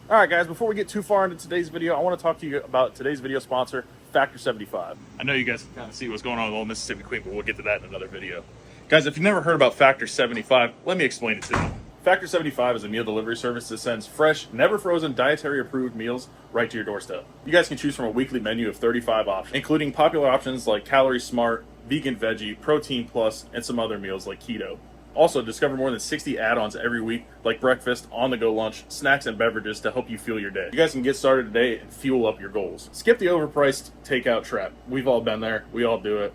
All right, guys, before we get too far into today's video, I want to talk to you about today's video sponsor, Factor 75. I know you guys can kind of see what's going on with Old Mississippi Queen, but we'll get to that in another video. Guys, if you've never heard about Factor 75, let me explain it to you. Factor 75 is a meal delivery service that sends fresh, never frozen, dietary approved meals right to your doorstep. You guys can choose from a weekly menu of 35 options, including popular options like Calorie Smart, Vegan Veggie, Protein Plus, and some other meals like Keto. Also, discover more than 60 add-ons every week, like breakfast, on-the-go lunch, snacks, and beverages to help you fuel your day. You guys can get started today and fuel up your goals. Skip the overpriced takeout trap. We've all been there. We all do it.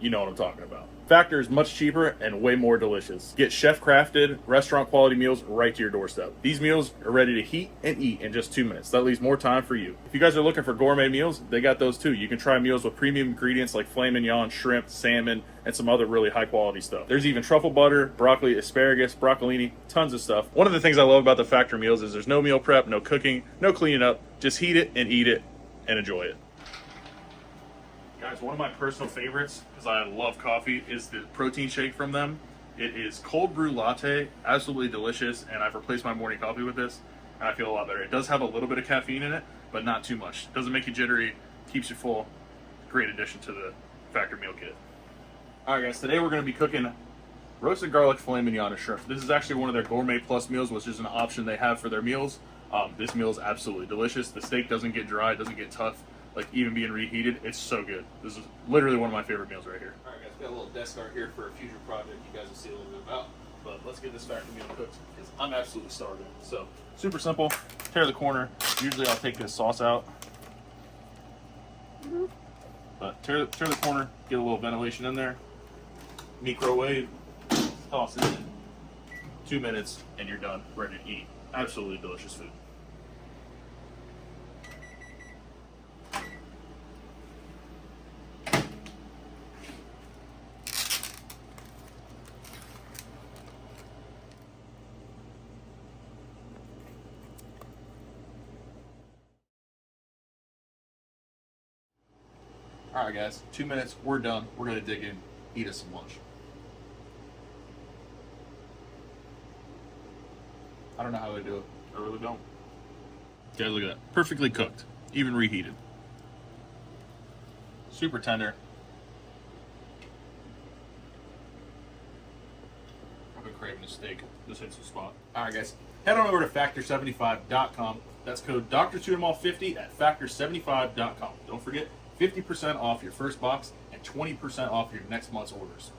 You know what I'm talking about. Factor is much cheaper and way more delicious. Get chef-crafted, restaurant-quality meals right to your doorstep. These meals are ready to heat and eat in just 2 minutes. That leaves more time for you. If you guys are looking for gourmet meals, they got those too. You can try meals with premium ingredients like filet mignon, shrimp, salmon, and some other really high-quality stuff. There's even truffle butter, broccoli, asparagus, broccolini, tons of stuff. One of the things I love about the Factor meals is there's no meal prep, no cooking, no cleaning up. Just heat it and eat it and enjoy it. Guys, one of my personal favorites, because I love coffee, is the protein shake from them. It is cold brew latte, absolutely delicious, and I've replaced my morning coffee with this, and I feel a lot better. It does have a little bit of caffeine in it, but not too much. It doesn't make you jittery, keeps you full. Great addition to the Factor meal kit. All right, guys, today we're going to be cooking roasted garlic filet mignon and shrimp. This is actually one of their Gourmet Plus meals, which is an option they have for their meals. This meal is absolutely delicious. The steak doesn't get dry, it doesn't get tough. Like even being reheated, it's so good. This is literally one of my favorite meals right here. All right, guys, got a little desk art here for a future project you guys will see a little bit about. But let's get this Factor meal cooked because I'm absolutely starving. So super simple. Tear the corner. Usually I'll take this sauce out, but tear the corner. Get a little ventilation in there. Microwave. Toss it in. 2 minutes and you're done. Ready to eat. Absolutely delicious food. All right, guys, 2 minutes, we're done. We're gonna dig in, eat us some lunch. I don't know how they do it. I really don't. Guys, look at that. Perfectly cooked, even reheated. Super tender. I've been craving a steak. This hits the spot. All right, guys, head on over to factor75.com. That's code Dr.TuneEmAll 50 at factor75.com. Don't forget, 50% off your first box and 20% off your next month's orders.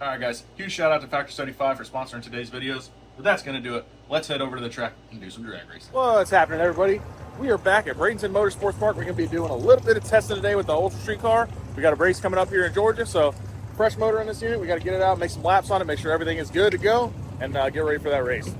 All right, guys, huge shout out to Factor 75 for sponsoring today's videos. But that's going to do it. Let's head over to the track and do some drag racing. What's happening, everybody? We are back at Bradenton Motorsports Park. We're going to be doing a little bit of testing today with the Ultra Street car. We got a race coming up here in Georgia, so fresh motor in this unit. We got to get it out, make some laps on it, make sure everything is good to go, and get ready for that race.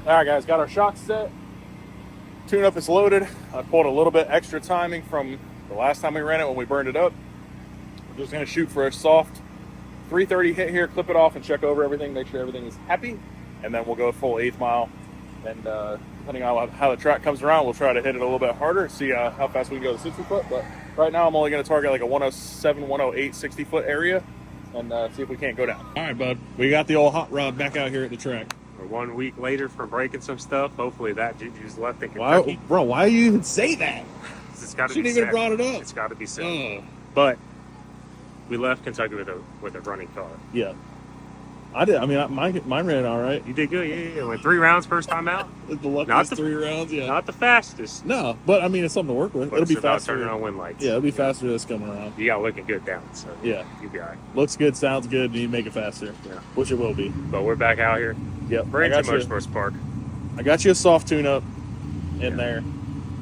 All right, guys, got our shocks set. Tune up is loaded. I pulled a little bit extra timing from the last time we ran it when we burned it up. We're just gonna shoot for a soft 330 hit here, clip it off and check over everything, make sure everything is happy. And then we'll go full 1/8 mile. And depending on how the track comes around, we'll try to hit it a little bit harder, see how fast we can go to 60 foot. But right now I'm only gonna target like a 107, 108, 60 foot area and see if we can't go down. All right, bud, we got the old hot rod back out here at the track. We're 1 week later from breaking some stuff. Hopefully that juju's left in Kentucky. Bro, why do you even say that? It's got to Shouldn't be even said. brought it up. It's got to be said. But we left Kentucky with a running car. Yeah. I did. I mean, mine ran all right. You did good. Yeah. Went 3 rounds first time out. The luckiest 3 rounds, yeah. Not the fastest. No, but I mean, it's something to work with. But it'll be about faster. turning on wind lights. Yeah, it'll be faster this coming around. You got looking good down, so yeah, you'll be all right. Looks good, sounds good, and you make it faster. Yeah. Which it will be. But we're back out here. Yep. Brain too much for a spark. I got you a soft tune-up in there.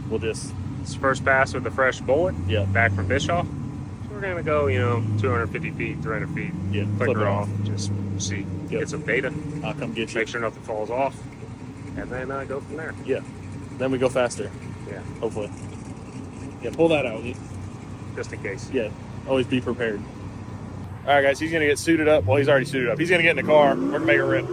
We'll just... It's first pass with the fresh bullet. Yeah. Back from Bischoff. So we're gonna go, 250 feet, 300 feet. Yeah. Flip her off. Just see. Yep. Get some data. I'll come get you. Make sure nothing falls off. And then go from there. Yeah. Then we go faster. Yeah. Hopefully. Yeah, pull that out. Just in case. Yeah. Always be prepared. All right, guys. He's going to get suited up. Well, he's already suited up. He's going to get in the car. We're going to make a rip.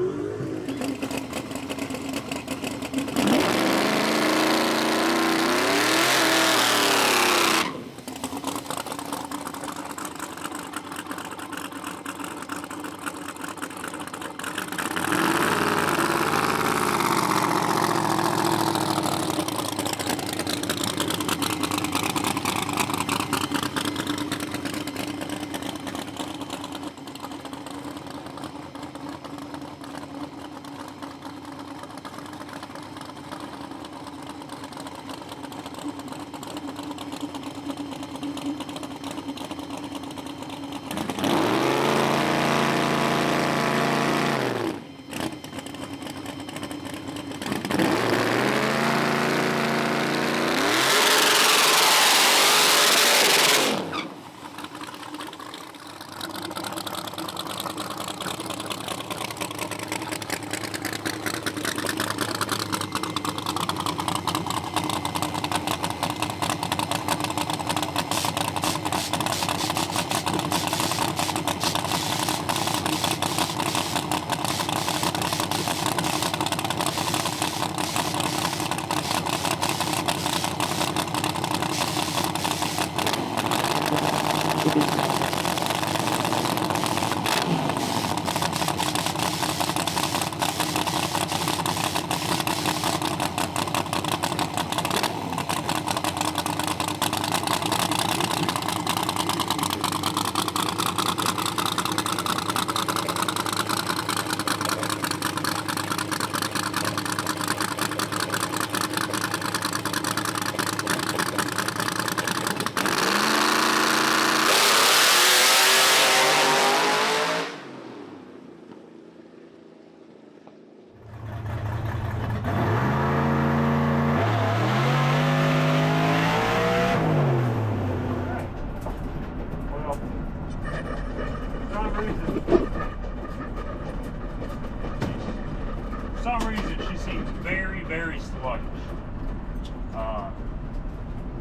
For some reason, she seems very, very sluggish.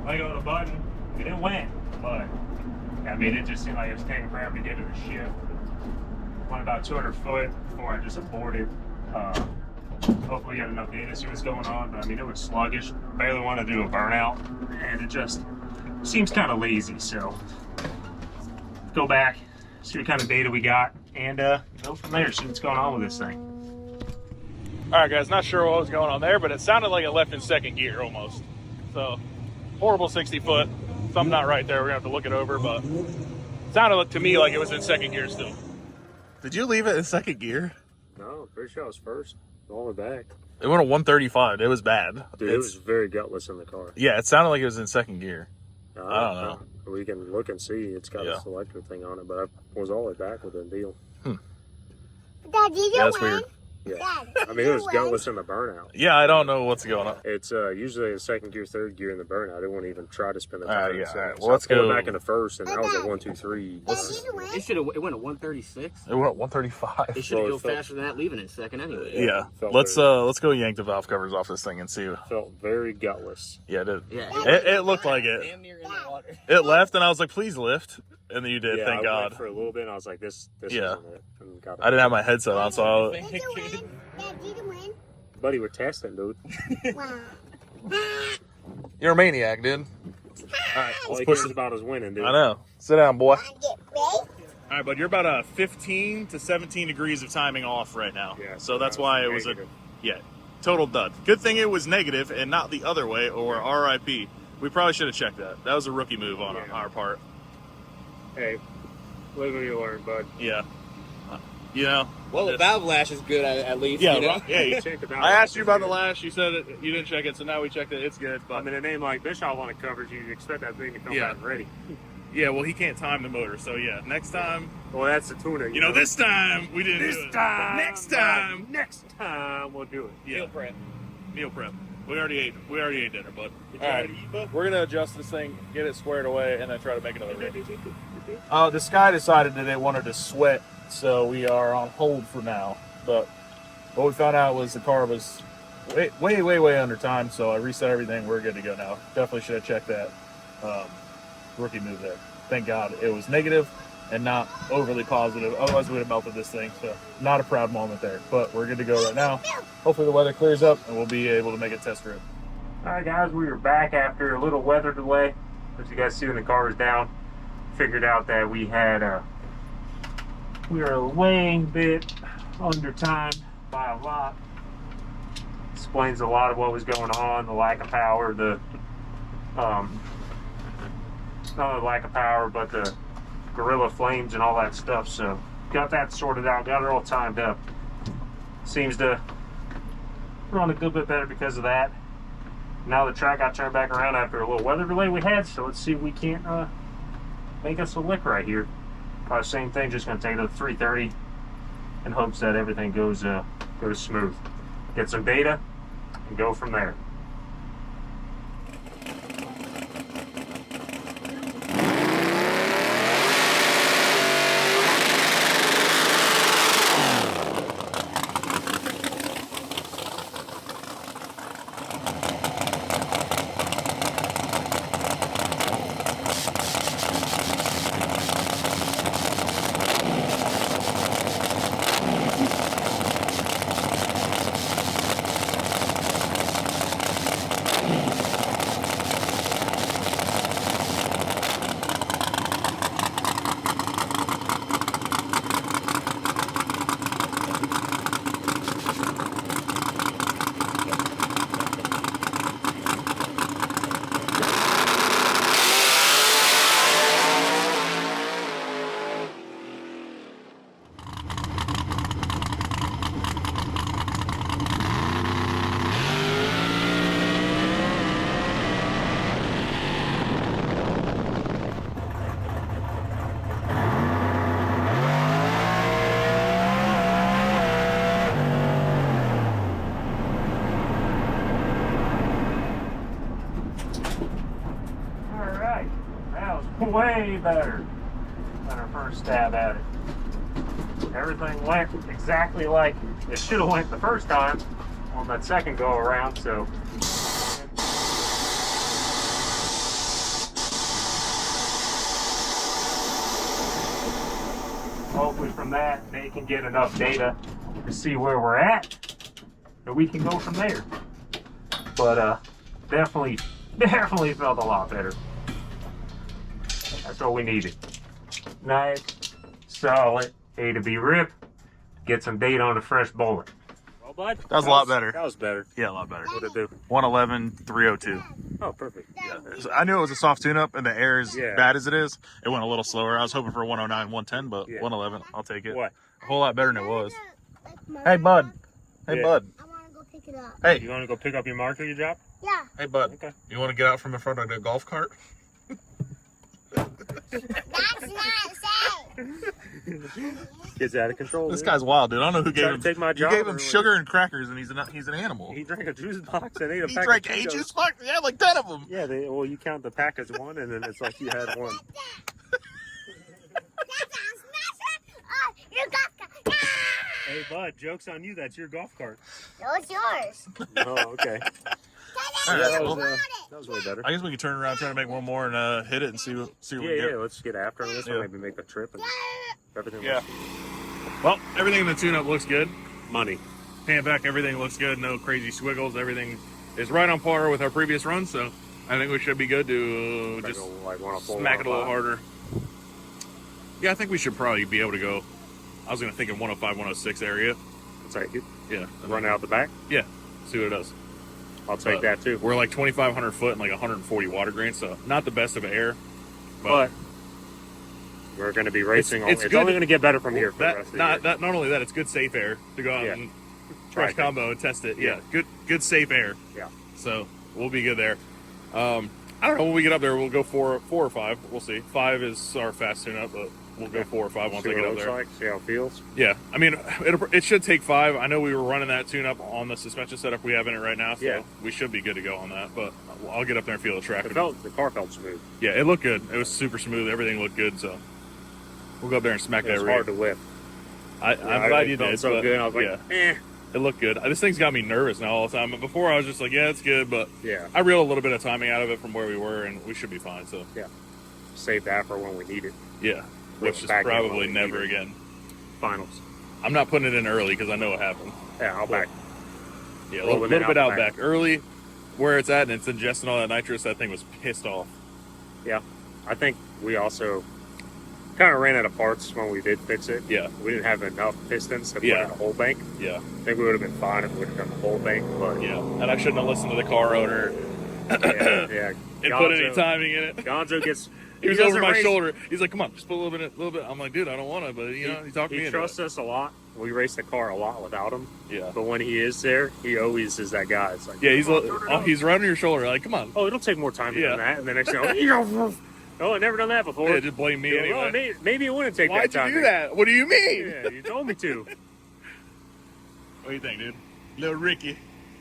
I go to the button, and it went, but I mean, it just seemed like it was taking forever to get to the shift. Went about 200 foot before I just aborted. Hopefully, got enough data to see what's going on, but I mean, it was sluggish. Barely wanted to do a burnout, and it just seems kind of lazy. So, go back, see what kind of data we got, and go from there. See what's going on with this thing. All right, guys. Not sure what was going on there, but it sounded like it left in second gear almost. So, horrible 60 foot. Something not right there. We're going to have to look it over, but it sounded to me like it was in second gear still. Did you leave it in second gear? No, pretty sure I was first. All the way back. It went a 135. It was bad. Dude, it was very gutless in the car. Yeah, it sounded like it was in second gear. I don't know. We can look and see. It's got a selector thing on it, but I was all the way back with the deal. Dad, did you That's win? weird. Yeah. Dad, I mean, it was gutless in the burnout. Yeah, I don't know what's going on. It's usually a second gear, third gear in the burnout. It won't even try to spin the tire. Yeah, So, all right. so Well, let's I pulled go. it back in the first, and I was at 1, 2, 3. Dad, did you win? It went at 136. It went at 135. It should Well, go it felt- faster than that, leaving in second anyway. Yeah, Felt let's very- go yank the valve covers off this thing and see. Felt very gutless. Yeah, it did. Yeah, It looked like it. damn near in the water. It left, and I was like, "Please lift," and then you did. Yeah, Thank I God. went for a little bit, and I was like, "This Yeah. isn't it." And got I didn't have my headset on, so Did you win? Dad, did you win? Buddy, we're testing, dude. Wow. you're a maniac, dude. All right, All let's he push cares it. about is winning, dude. I know. Sit down, boy. Want to get baked? All right, bud, you're about a 15 to 17 degrees of timing off right now. Yeah, So that's why it was negative. total dud. Good thing it was negative and not the other way, or RIP. We probably should have checked that. That was a rookie move on our part. Hey, live and you learn, bud. Yeah. You know. Well, the valve lash is good at least. Yeah, you know? right. Yeah. Check the valve I asked lash. you about the lash. You said it, you didn't check it, so now we checked it. It's good. I But mean, a name like Bischoff on it covers, you expect that thing to come Yeah. back ready. Yeah, well, he can't time the motor, so yeah. Next time, Well, that's the tuna. you know, this time we didn't do This it. time. But next time, Next time we'll do it. yeah. Meal prep. Meal prep. We already ate. We already ate dinner, bud. Did All you right, already eat, bud? we're gonna adjust this thing, get it squared away, and then try to make another rip. This guy decided that they wanted to sweat, so we are on hold for now. But what we found out was the car was way under time, so I reset everything. We're good to go now. Definitely should have checked that. Rookie move there. Thank God it was negative and not overly positive. Otherwise, we would have melted this thing. So not a proud moment there. But we're good to go right now. Hopefully the weather clears up and we'll be able to make a test rip. All right, guys, we are back after a little weather delay. As you guys see when the car was down, figured out that we were a way bit under time by a lot. Explains a lot of what was going on, the lack of power, not the lack of power, but the gorilla flames and all that stuff. So got that sorted out, got it all timed up. Seems to run a good bit better because of that. Now the track got turned back around after a little weather delay we had, so let's see if we can't make us a lick right here. Probably same thing, just gonna take it to 330 in hopes that everything goes smooth. Get some data and go from there. Way better than our first stab at it. Everything went exactly like it should have went the first time on that second go around, so hopefully from that they can get enough data to see where we're at and we can go from there. But definitely felt a lot better. That's what we needed. Nice, solid A to B rip. Get some data on a fresh bullet. Well, bud, That was a lot better. That was better. Yeah, a lot better. What'd it do? 111.302. Oh, perfect. Yeah, I knew it was a soft tune-up, and the air is Yeah. bad as it is. It went a little slower. I was hoping for 109, 110, but Yeah. 111, I'll take it. What? A whole lot better than it was. Like, Hey, bud. Hey, Yeah. bud. I want to go pick it up. Hey, You want to go pick up your marker you dropped? Yeah. hey, bud. Okay. You want to get out from in front of the golf cart? That's not safe. Kid's out of control. This dude. guy's wild, dude. I don't know who gave Tried to him. take my You job gave him or sugar and crackers, and he's an animal. He drank a juice box and ate a He pack drank of 8 Cheetos. juice boxes. Yeah, like 10 of them. Yeah, well, you count the pack as one, and then it's like you had one. You got Hey, bud, joke's on you. That's your golf cart. No, it's yours. Oh, okay. All Yeah, right, that well, was way better. I guess we can turn around, try to make one more, and hit it and see what we Yeah, get. yeah, let's get after this Yeah. one. Maybe make the trip and everything. Yeah. looks Well, everything in the tune-up looks good. money. Pan back, everything looks good. No crazy squiggles. Everything is right on par with our previous run, so I think we should be good to Try just to go, like 104, smack it a little 105. harder. Yeah, I think we should probably be able to go. I was going to think in 105, 106 area. That's right. You Yeah. run out the back. Yeah. See what it does. I'll take that too. We're like 2,500 foot and like 140 water grain, so not the best of air. But we're going to be racing. it's It's good. only going to get better from here for the rest of the year. Not only that, it's good safe air to go out Yeah. and Try fresh things. combo and test it. Yeah. Yeah, good safe air. Yeah. So we'll be good there. I don't know. When we get up there, we'll go four or five. We'll see. 5 is our fast tune-up, but we'll go 4 or 5 once See I what get it up looks there. like, see how it feels. Yeah, I mean, it should take 5. I know we were running that tune-up on the suspension setup we have in it right now, so Yeah. we should be good to go on that. But I'll get up there and feel the track. The car felt smooth. Yeah, it looked good. It was super smooth. Everything looked good, so we'll go up there and smack It that was rig. hard to whip. I'm glad you It felt did. so but, good. I was like, yeah, it looked good. This thing's got me nervous now all the time. Before I was just like, yeah, it's good, but yeah. I reeled a little bit of timing out of it from where we were, and we should be fine. So Save that for when we need it. yeah, which is Back in when probably we never need it. again. Finals. I'm not putting it in early because I know what happened. Yeah, I'll back. Yeah, a Rolling little it bit out out back. back early, where it's at, and it's ingesting all that nitrous. That thing was pissed off. Yeah. I think we also kind of ran out of parts when we did fix it. Yeah, We didn't have enough pistons to put Yeah. in a whole bank. yeah, I think we would have been fine if we would have done the whole bank, but yeah. And I shouldn't have listened to the car owner yeah. and put any timing in it. Gonzo gets. He was doesn't over my race- shoulder. He's like, "Come on, just put a little bit." I'm like, "Dude, I don't want to," but you know, he talked me He into trusts it. us a lot. We race the car a lot without him, Yeah, but when he is there, he always is that guy. It's like, yeah. He's "Come on, turn it up." he's running your shoulder. Like, come on. Oh, it'll take more time Yeah. than that. And the next thing, oh, I never done that before. Yeah, just blame me Yeah, anyway. well, maybe it wouldn't take Why'd that time. you do that? What do you mean? Yeah, you told me to. What do you think, dude? Little Ricky.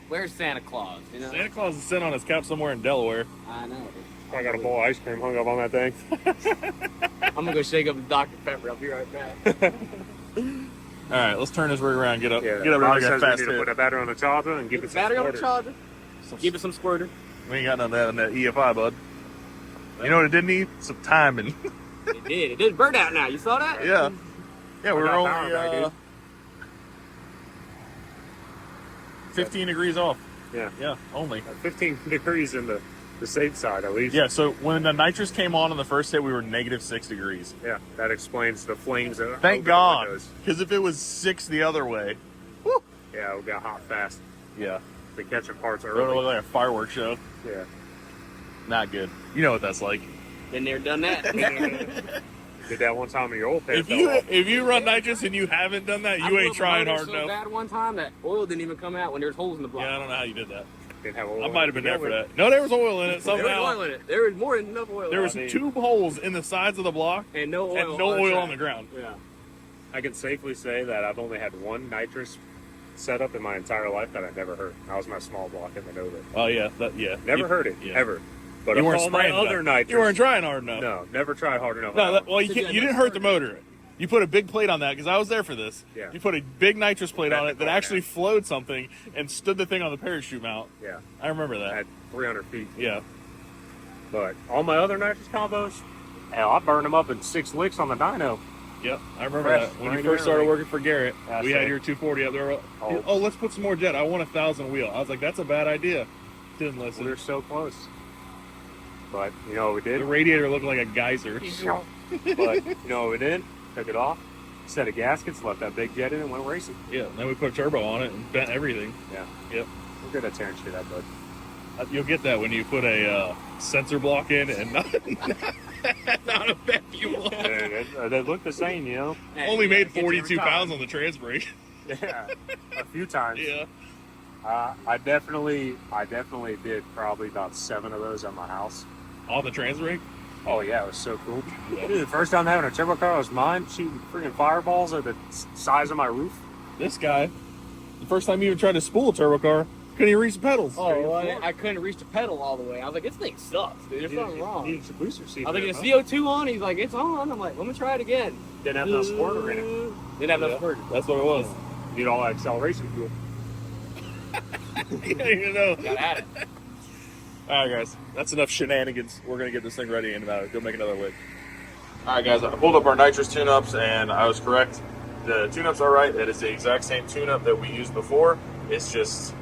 Where's Santa Claus? You know? Santa Claus is sitting on his couch somewhere in Delaware. I know. I got a bowl of ice cream hung up on that thing. I'm gonna go shake up the Dr. Pepper. I'll be right back. All right, let's turn this rig around. Get up. Yeah, Get up Bob and says fast we need to hit. put a battery on the charger and give Get it the battery on the squirters. charger. Give it some squirter. We ain't got none of that in that EFI, bud. You know what it did need? Some timing. It did. It did burn out now. You saw that? Yeah. Yeah, we were got only power back, dude. 15 degrees off. Yeah. Yeah, only. 15 degrees in the safe side, at least. Yeah, so when the nitrous came on the first hit, we were -6 degrees. Yeah, that explains the flames. That Thank open God. windows. Because if it was 6 the other way, whew. Yeah, we got hot fast. Yeah. They catching parts It would early. look like a fireworks show. Yeah. Not good. You know what that's like. Been there, done that. Did that one time in your old pit. If you run nitrous and you haven't done that, I you blew ain't up my trying motor hard so enough. bad one time that oil didn't even come out when there's holes in the block. Yeah, I don't know how you did that. Didn't have oil I might have been in it. there for that. No, there was oil in it There was somehow. oil in it. There was more than enough oil. There in was it. 2 holes in the sides of the block and no oil. and no on oil track. on the ground. Yeah. I can safely say that I've only had one nitrous setup in my entire life that I never heard. That was my small block in the Nova. Oh yeah, yeah. Never heard it, yeah. ever. But You of weren't all my spraying other enough. nitrous, You weren't trying hard enough. No, never tried hard enough. No, well, So you didn't hurt the motor. You put a big plate on that because I was there for this. Yeah. You put a big nitrous plate on it that Technical actually now. flowed something and stood the thing on the parachute mount. Yeah, I remember that. at 300 feet. Yeah. But all my other nitrous combos, hell, I burned them up in 6 licks on the dyno. Yep, I remember Fresh, that. When you right first there, started like- working for Garrett, That's we had it. your 240 up there. Oh. Oh, let's put some more jet. I want 1,000 wheel. I was like, that's a bad idea. Didn't We listen. were so close. But you know what we The did? radiator looked like a geyser. But you know what we did? Took it off, set of gaskets, left that big jet in, and went racing. Yeah, then we put a turbo on it and bent everything. Yeah. Yep. We're good at tearing shit up, bud. You'll get that when you put a sensor block in and not a vacuum block. They look the same, you know? Hey, Only yeah, made it gets every 42 time. pounds on the trans brake. Yeah. A few times. Yeah. I definitely did probably about 7 of those at my house. On the trans brake? Oh yeah, it was so cool. Dude, the first time having a turbo car was mine, shooting freaking fireballs at the size of my roof. This guy, the first time he even tried to spool a turbo car, couldn't even reach the pedals. Oh, well, I couldn't reach the pedal all the way. I was like, this thing sucks, dude. There's something wrong. Needed your booster seat. I was like, there, is the CO2 on? He's like, it's on. I'm like, let me try it again. Didn't have enough squirter in it. Didn't have Yeah, enough squirter. That's what it was. Need all that acceleration fuel. You know. Got at it. All right, guys, that's enough shenanigans. We're gonna get this thing ready and go make another lick. All right, guys, I pulled up our nitrous tune-ups and I was correct. The tune-ups are right. It is the exact same tune-up that we used before. It's just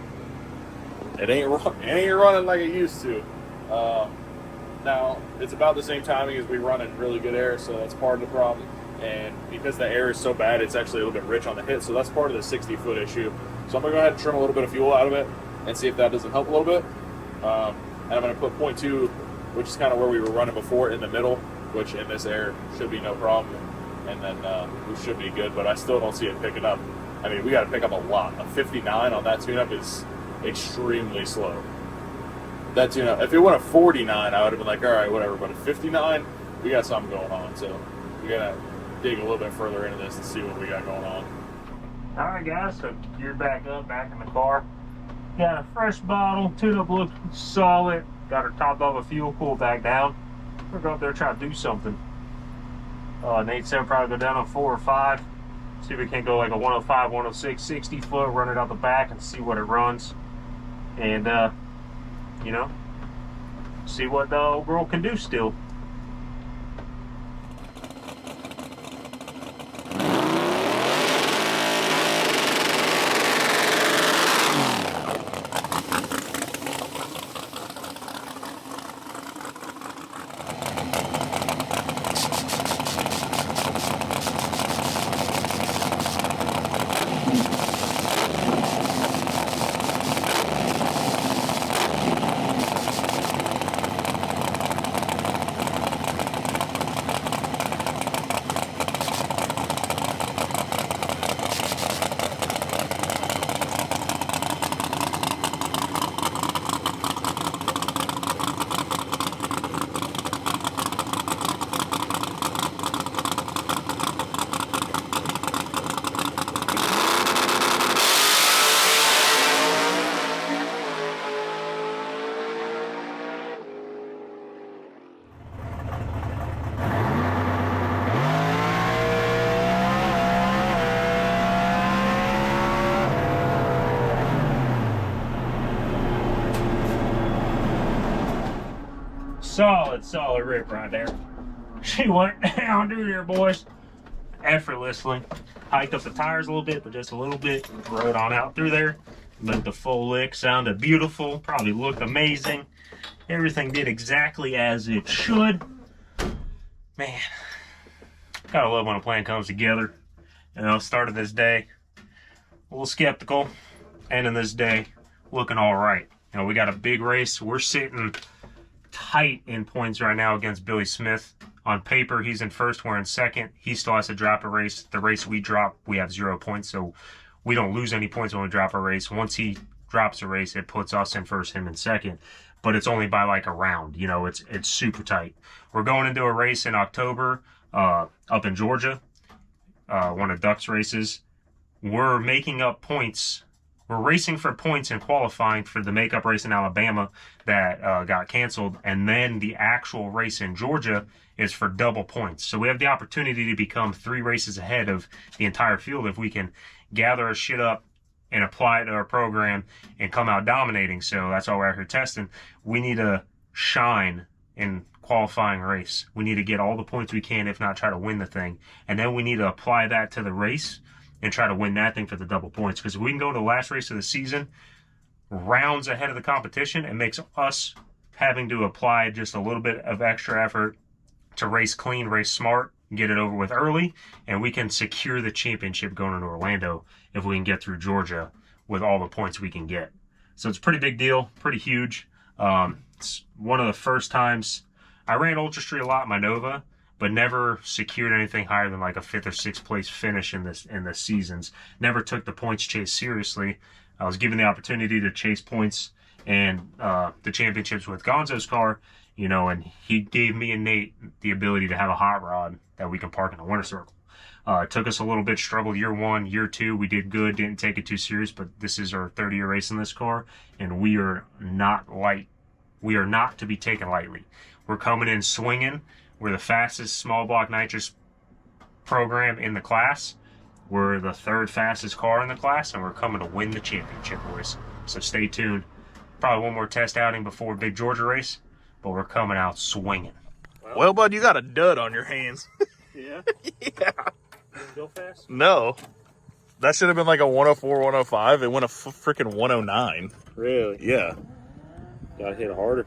it ain't running like it used to. Now it's about the same timing as we run in really good air, so that's part of the problem. And because the air is so bad, it's actually a little bit rich on the hit, so that's part of the 60-foot issue. So I'm gonna go ahead and trim a little bit of fuel out of it and see if that doesn't help a little bit. And I'm going to put 0.2, which is kind of where we were running before, in the middle, which in this air should be no problem. And then we should be good, but I still don't see it picking up. I mean, we got to pick up a lot. A 59 on that tune-up is extremely slow. That's, you know, if it went a 49, I would have been like, all right, whatever. But at 59, we got something going on. So we got to dig a little bit further into this and see what we got going on. All right, guys, so geared back up, back in the car. Got a fresh bottle, tune-up looks solid. Got her topped off a fuel, cooled back down. We're going up there try to do something. Nate said probably go down on 4 or 5. See if we can't go like a 105, 106, 60 foot, run it out the back and see what it runs. And, you know, see what the old girl can do still. Solid rip right there. She went down through there, boys, effortlessly. Hiked up the tires a little bit, but just a little bit. Rode on out through there. But the full lick sounded beautiful. Probably looked amazing. Everything did exactly as it should. Man, gotta love when a plan comes together. You know, started this day a little skeptical, ending this day looking all right. You know, we got a big race. We're sitting tight in points right now against Billy Smith. On paper, he's in first, we're in second. He still has to drop a race. The race we drop, we have 0 points, so we don't lose any points when we drop a race. Once he drops a race, it puts us in first, him in second. But it's only by like a round. You know, it's super tight. We're going into a race in October up in Georgia, one of Duck's races. We're making up points. We're racing for points and qualifying for the makeup race in Alabama that got canceled. And then the actual race in Georgia is for double points. So we have the opportunity to become 3 races ahead of the entire field if we can gather our shit up and apply it to our program and come out dominating. So that's why we're out here testing. We need to shine in qualifying race. We need to get all the points we can, if not try to win the thing. And then we need to apply that to the race and try to win that thing for the double points. Because if we can go to the last race of the season, rounds ahead of the competition, it makes us having to apply just a little bit of extra effort to race clean, race smart, get it over with early, and we can secure the championship going into Orlando if we can get through Georgia with all the points we can get. So it's a pretty big deal, pretty huge. It's one of the first times I ran Ultra Street a lot in my Nova, but never secured anything higher than like a 5th or 6th place finish in the seasons. Never took the points chase seriously. I was given the opportunity to chase points and the championships with Gonzo's car, you know, and he gave me and Nate the ability to have a hot rod that we can park in a winter circle. It took us a little bit, struggled year 1, year 2. We did good, didn't take it too serious, but this is our 30-year race in this car, and we are not light. We are not to be taken lightly. We're coming in swinging. We're the fastest small block nitrous program in the class. We're the 3rd fastest car in the class, and we're coming to win the championship, boys. So stay tuned. Probably one more test outing before big Georgia race, but we're coming out swinging. Well, bud, you got a dud on your hands. Yeah? Yeah. Didn't go fast? No. That should have been like a 104, 105. It went a freaking 109. Really? Yeah. Gotta hit it harder.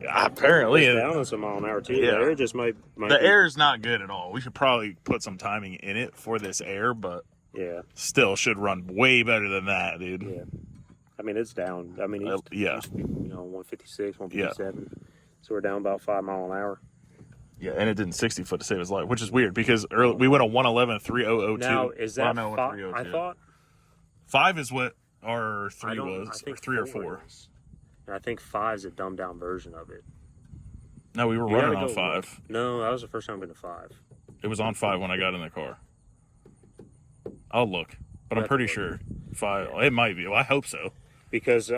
Apparently. It's down on some mile an hour too. Yeah. The air just might The air is not good at all. We should probably put some timing in it for this air, but yeah, still should run way better than that, dude. yeah. I mean, it's down. I mean, Yeah. you know, 156, 157. Yeah. So we're down about 5 miles an hour. Yeah, and it didn't 60 foot to save his life, which is weird because early, we went a 111 3002. Now is that no, 5? I thought 5 is what our 3 was, I think 3 or 4. And I think 5's a dumbed down version of it. No, we were You running gotta on go 5. look. No, that was the first time I've been to 5. It was on 5 when I got in the car. I'll look, but I'm pretty sure 5. Yeah. It might be. Well, I hope so. Because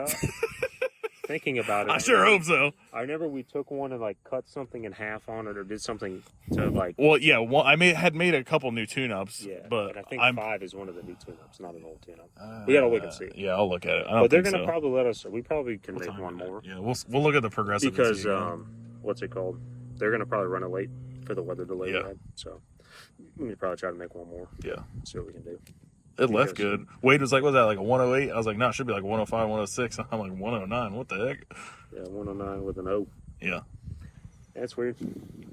thinking about it, I sure hope so. I remember we took one and like cut something in half on it, or did something to like. Well, yeah. Well, I had made a couple new tune-ups. Yeah, but and I think 5 is one of the new tune-ups, not an old tune-up. We gotta look and see. Yeah, I'll look at it. But they're gonna probably let us. We probably can make one more. Yeah, we'll look at the progressive because what's it called? They're gonna probably run it late for the weather delay. Yeah. So we can probably try to make one more. Yeah. See what we can do. It left good. Wade was like, "Was that like a 108?" I was like, "No, it should be like 105, 106." I'm like, 109. What the heck? Yeah, 109 with an O. Yeah. That's weird.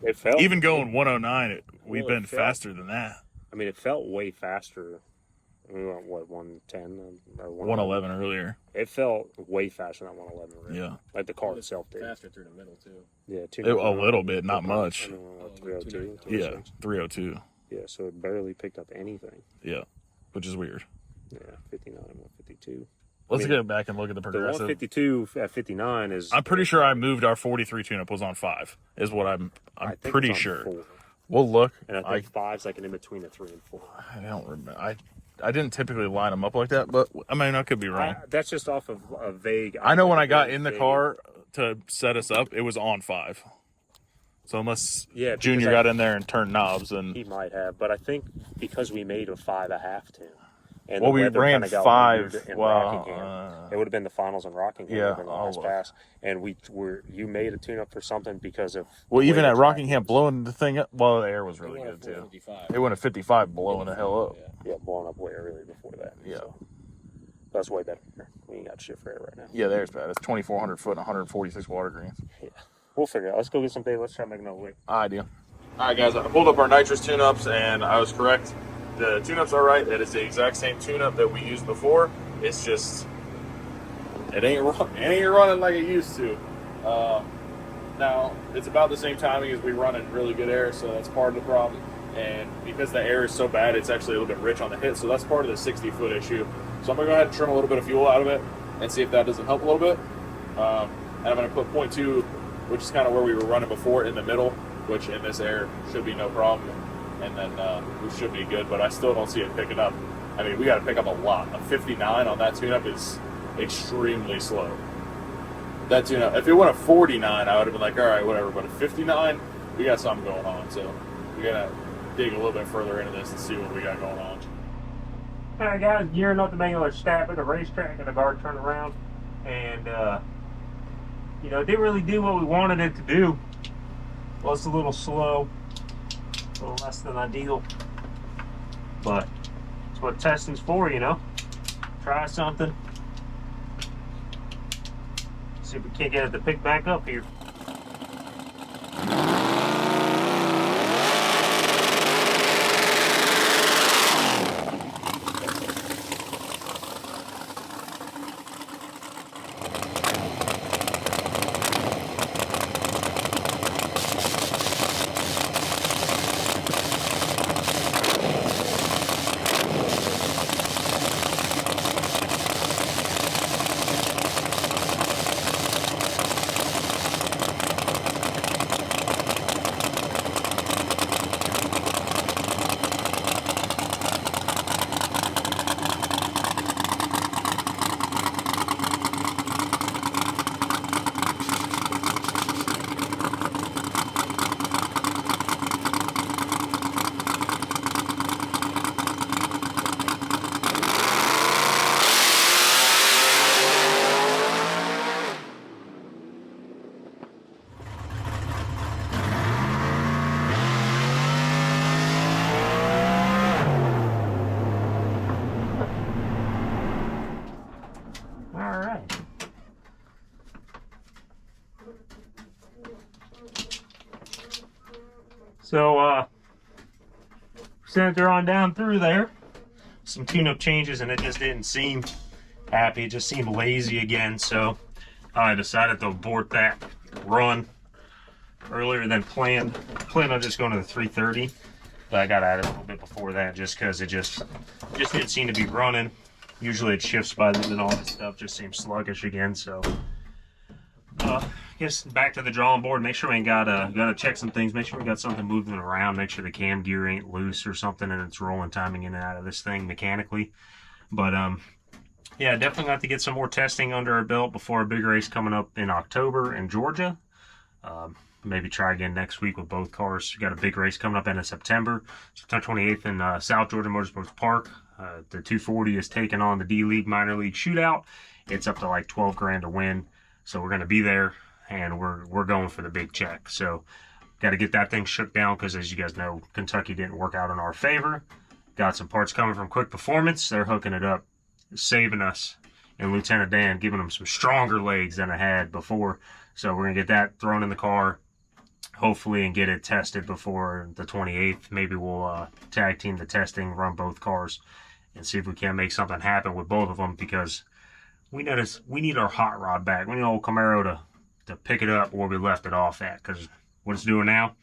It felt even going 109. We've been faster than that. I mean, it felt way faster. We went what 110 or 111 earlier. It felt way faster than 111. Really. Yeah. Like the car itself did. Faster through the middle too. Yeah, a little bit, not much. I mean, 302. Yeah, 302. Yeah, so it barely picked up anything. Yeah, which is weird. Yeah, 59 and 152. Let's get back and look at the progressive. The 152 at 59 is. I'm pretty sure I moved our 43 tune-up was on 5. Is what I'm pretty sure. 4. We'll look. And I think 5's like an in between a 3 and 4. I don't remember. I didn't typically line them up like that, but I mean I could be wrong. That's just off of a vague. I know when I got in the car to set us up, it was on 5. So unless Junior got in there and turned knobs, then he might have. But I think because we made a 5.5 tune. And well, we ran 5. Well, it would have been the finals in Rockingham. Yeah, the last pass. And you made a tune-up for something because of. Well, even at Rockingham, blowing the thing up. Well, the air was really good too. It went at 55, blowing the hell up. Yeah, blowing up way early before that. Yeah, so that's way better. We ain't got shit for air right now. Yeah, there's bad. It's 2,400 foot and 146 water greens. Yeah, we'll figure it out. Let's go get some data. Let's try to make another week. Idea. All right, guys. I pulled up our nitrous tune-ups, and I was correct. The tune-ups are right. It is the exact same tune-up that we used before. It's just it ain't running like it used to. Now it's about the same timing as we run in really good air, so that's part of the problem. And because the air is so bad, it's actually a little bit rich on the hit, so that's part of the 60-foot issue. So I'm gonna go ahead and trim a little bit of fuel out of it and see if that doesn't help a little bit. And I'm gonna put 0.2, which is kind of where we were running before, in the middle, which in this air should be no problem. And then we should be good, but I still don't see it picking up. I mean, we got to pick up a lot. A 59 on that tune-up is extremely slow. That tune-up, if it went a 49, I would have been like, all right, whatever. But a 59, we got something going on. So we got to dig a little bit further into this and see what we got going on. All right, guys, gearing up to make another stab at the racetrack and the guard turn around. And, you know, it didn't really do what we wanted it to do. Well, it's a little slow. A little less than ideal, but that's what testing's for, you know. Try something, see if we can't get it to pick back up here. So, sent her on down through there. Some tune-up changes, and it just didn't seem happy. It just seemed lazy again. So, I decided to abort that run earlier than planned. Planned on just going to the 330, but I got at it a little bit before that just because it just didn't seem to be running. Usually it shifts by then, and all this stuff just seems sluggish again. So, guess back to the drawing board. Make sure we ain't gotta check some things. Make sure we got something moving around. Make sure the cam gear ain't loose or something, and it's rolling timing in and out of this thing mechanically. But yeah, definitely got to get some more testing under our belt before a big race coming up in October in Georgia. Maybe try again next week with both cars. We got a big race coming up in September 28th in South Georgia Motorsports Park. The 240 is taking on the D League Minor League Shootout. It's up to like 12 grand to win. So we're going to be there, and we're going for the big check. So got to get that thing shook down because, as you guys know, Kentucky didn't work out in our favor. Got some parts coming from Quick Performance. They're hooking it up, saving us, and Lieutenant Dan giving them some stronger legs than I had before. So we're going to get that thrown in the car, hopefully, and get it tested before the 28th. Maybe we'll tag team the testing, run both cars, and see if we can make something happen with both of them, because we need our hot rod back. We need old Camaro to pick it up where we left it off at, because what it's doing now,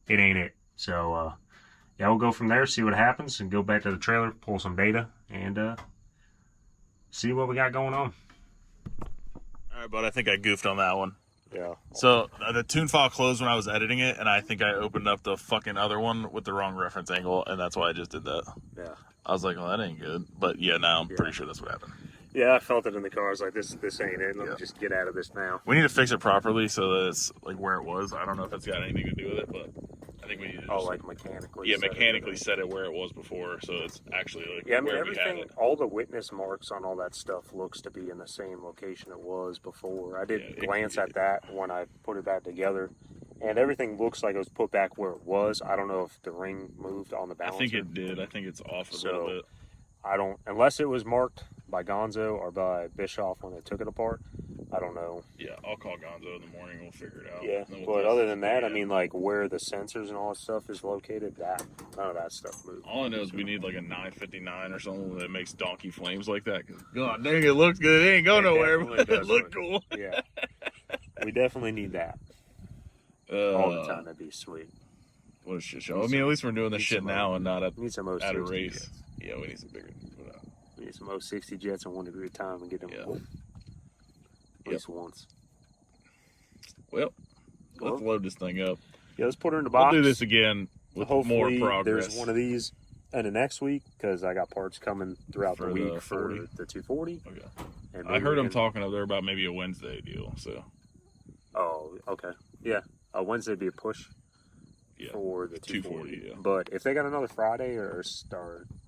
it ain't it. So, yeah, we'll go from there, see what happens, and go back to the trailer, pull some data, and see what we got going on. All right, bud, I think I goofed on that one. Yeah. So the tune file closed when I was editing it, and I think I opened up the fucking other one with the wrong reference angle, and that's why I just did that. Yeah. I was like, well, that ain't good. But yeah, now I'm pretty sure that's what happened. Yeah, I felt it in the car. I was like, this ain't it. Let me Yeah. just get out of this now. We need to fix it properly so that it's like where it was. I don't know if it's got anything to do with it, but I think we need to just, like mechanically. yeah, mechanically set it where it was before, so it's actually like Yeah, I mean, where we had everything, it. all the witness marks on all that stuff looks to be in the same location it was before. I did glance at that when I put it back together, and everything looks like it was put back where it was. I don't know if the ring moved on the I balancer. think it did. I think it's off a little bit. I don't, unless it was marked by Gonzo or by Bischoff when they took it apart. I don't know. Yeah, I'll call Gonzo in the morning. We'll figure it out. Yeah, Then we'll but test other it than that, I again. mean, like where the sensors and all that stuff is located, that none of that stuff moved. All I know is we need like a 959 or something that makes donkey flames like that. 'Cause, God dang, it looks good. It ain't going nowhere, definitely but it does looked look- cool. Yeah, we definitely need that all the time. That'd be sweet. What a shit show. I mean, at least we're doing this Need shit some, now and not at We need some a 060 race. jets. Yeah, we need some bigger. We need some 060 jets in 1 degree of time and get them Yeah. at least once. Well, let's load this thing up. Yeah, let's put her in the We'll box. do this again with more Hopefully progress. there's one of these in the next week, because I got parts coming throughout For the the week for 40. the 240. Okay. And I maybe heard we them can- talking up there about maybe a Wednesday deal. So Oh, okay. Yeah, Wednesday would be a push yeah, for the 240. 240. Yeah. But if they got another Friday or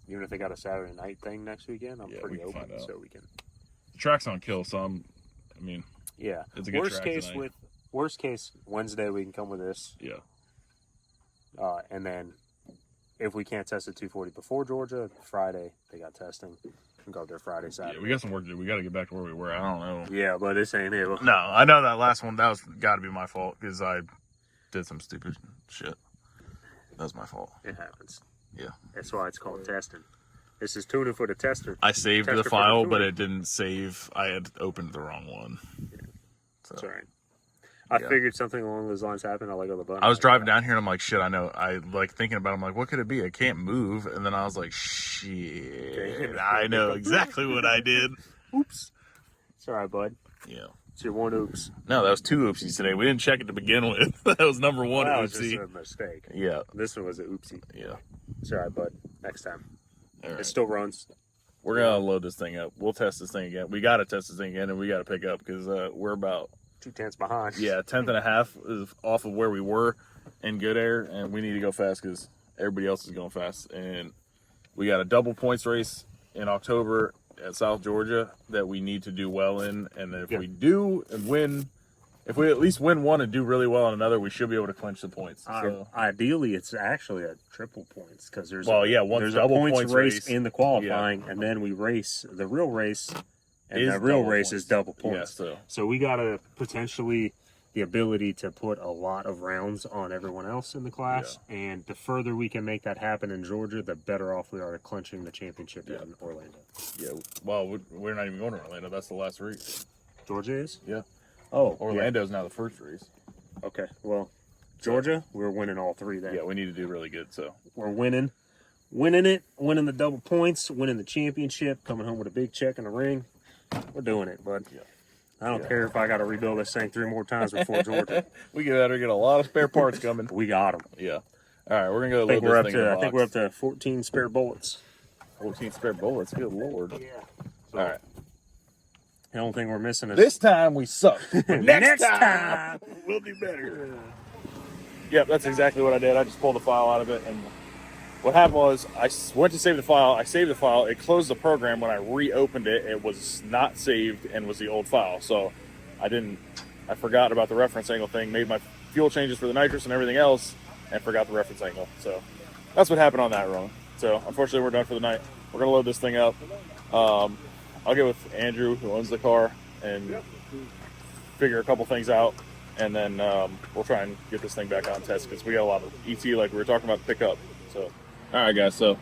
even if they got a Saturday night thing next weekend, I'm Yeah, pretty we can open, find out. so we can. The track's on kill, so I mean, Yeah. it's a good Worst track case tonight. worst case Wednesday we can come with this, Yeah. and then if we can't test the 240 before Georgia, Friday they got testing. We can go up there Friday, Saturday. Yeah, we got some work to do. We got to get back to where we were. I don't know. Yeah, but this ain't it. No, I know that last one. That was got to be my fault because I did some stupid shit. That was my fault. It happens. Yeah. That's why it's called testing. This is tuning for the tester. I saved Tester the for file, the but tuning. it didn't save. I had opened the wrong one. So, That's all right. I Yeah. figured something along those lines happened. I let go of the button. I was driving down here and I'm like, shit, I know. I like thinking about it. I'm like, what could it be? I can't move. And then I was like, shit, I know exactly what I did. Oops. It's all right, bud. Yeah. It's your one oops. No, that was 2 oopsies today. We didn't check it to begin with. That was number 1 That was just oopsie. a mistake. Yeah. This one was an oopsie. Yeah. It's all right, bud. Next time. All right. It still runs. We're going to load this thing up. We'll test this thing again. We got to test this thing again, and we got to pick up because we're about 2/10 behind. Yeah, 10th and a half is off of where we were in good air, and we need to go fast because everybody else is going fast. And we got a double points race in October at South Georgia that we need to do well in. And if we do and win, if we at least win one and do really well on another, we should be able to clinch the points. So, Ideally, it's actually a triple points because there's one's there's double a points points race race. in the qualifying, and then we race the real race, and the real double race points. is double Yeah, points. so So we got to potentially the ability to put a lot of rounds on everyone else in the class, and the further we can make that happen in Georgia, the better off we are at clinching the championship in Orlando. yeah. Well, we're not even going to Orlando. That's the last race. Georgia is? Yeah. Oh, Orlando's now the first race. yeah. Okay. Well, Georgia, we're winning all three then. Yeah, we need to do really good. So We're winning the double points, winning the championship, coming home with a big check in the ring. We're doing it, bud. Yeah. I don't care if I got to rebuild this thing 3 more times before Georgia. We better get a lot of spare parts coming. We got them. Yeah. All right, we're gonna go I think load we're this up thing in to. the I think box. we're up to 14 spare bullets. 14 spare bullets. Good lord. Yeah. All right. The only thing we're missing is This time we suck. next time we'll do better. Yep, that's exactly what I did. I just pulled the file out of it, and what happened was I went to save the file. I saved the file. It closed the program. When I reopened it, it was not saved and was the old file. So I forgot about the reference angle thing, made my fuel changes for the nitrous and everything else, and forgot the reference angle. So that's what happened on that run. So unfortunately, we're done for the night. We're gonna load this thing up. I'll get with Andrew, who owns the car, and figure a couple things out, and then we'll try and get this thing back on test because we got a lot of ET, like we were talking about, to pick up. So, all right, guys. So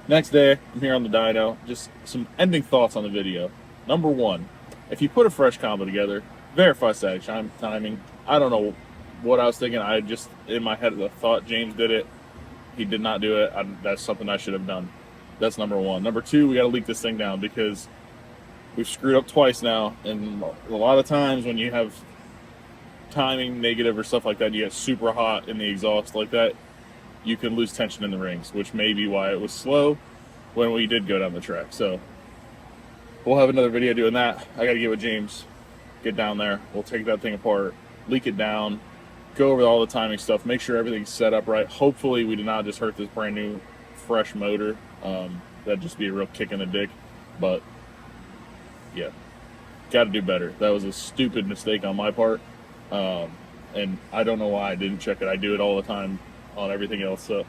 next day, I'm here on the dyno. Just some ending thoughts on the video. Number one, if you put a fresh combo together, verify static timing. I don't know what I was thinking. I just, in my head, I thought James did it. He did not do it. That's something I should have done. That's number one. Number two, we got to leak this thing down because we've screwed up twice now. And a lot of times when you have timing negative or stuff like that, you get super hot in the exhaust like that, you can lose tension in the rings, which may be why it was slow when we did go down the track. So we'll have another video doing that. I got to get with James, get down there. We'll take that thing apart, leak it down, go over all the timing stuff, make sure everything's set up right. Hopefully we did not just hurt this brand new fresh motor. That'd just be a real kick in the dick. But yeah, got to do better. That was a stupid mistake on my part. And I don't know why I didn't check it. I do it all the time on everything else. So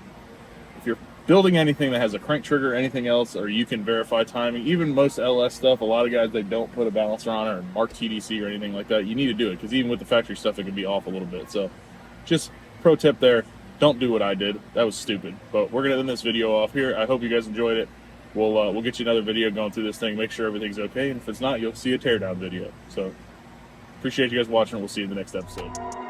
if you're building anything that has a crank trigger, anything else, or you can verify timing, even most LS stuff, a lot of guys, they don't put a balancer on it or mark TDC or anything like that. You need to do it because even with the factory stuff, it can be off a little bit. So just pro tip there, don't do what I did. That was stupid. But we're going to end this video off here. I hope you guys enjoyed it. We'll get you another video going through this thing, make sure everything's okay. And if it's not, you'll see a teardown video. So appreciate you guys watching. We'll see you in the next episode.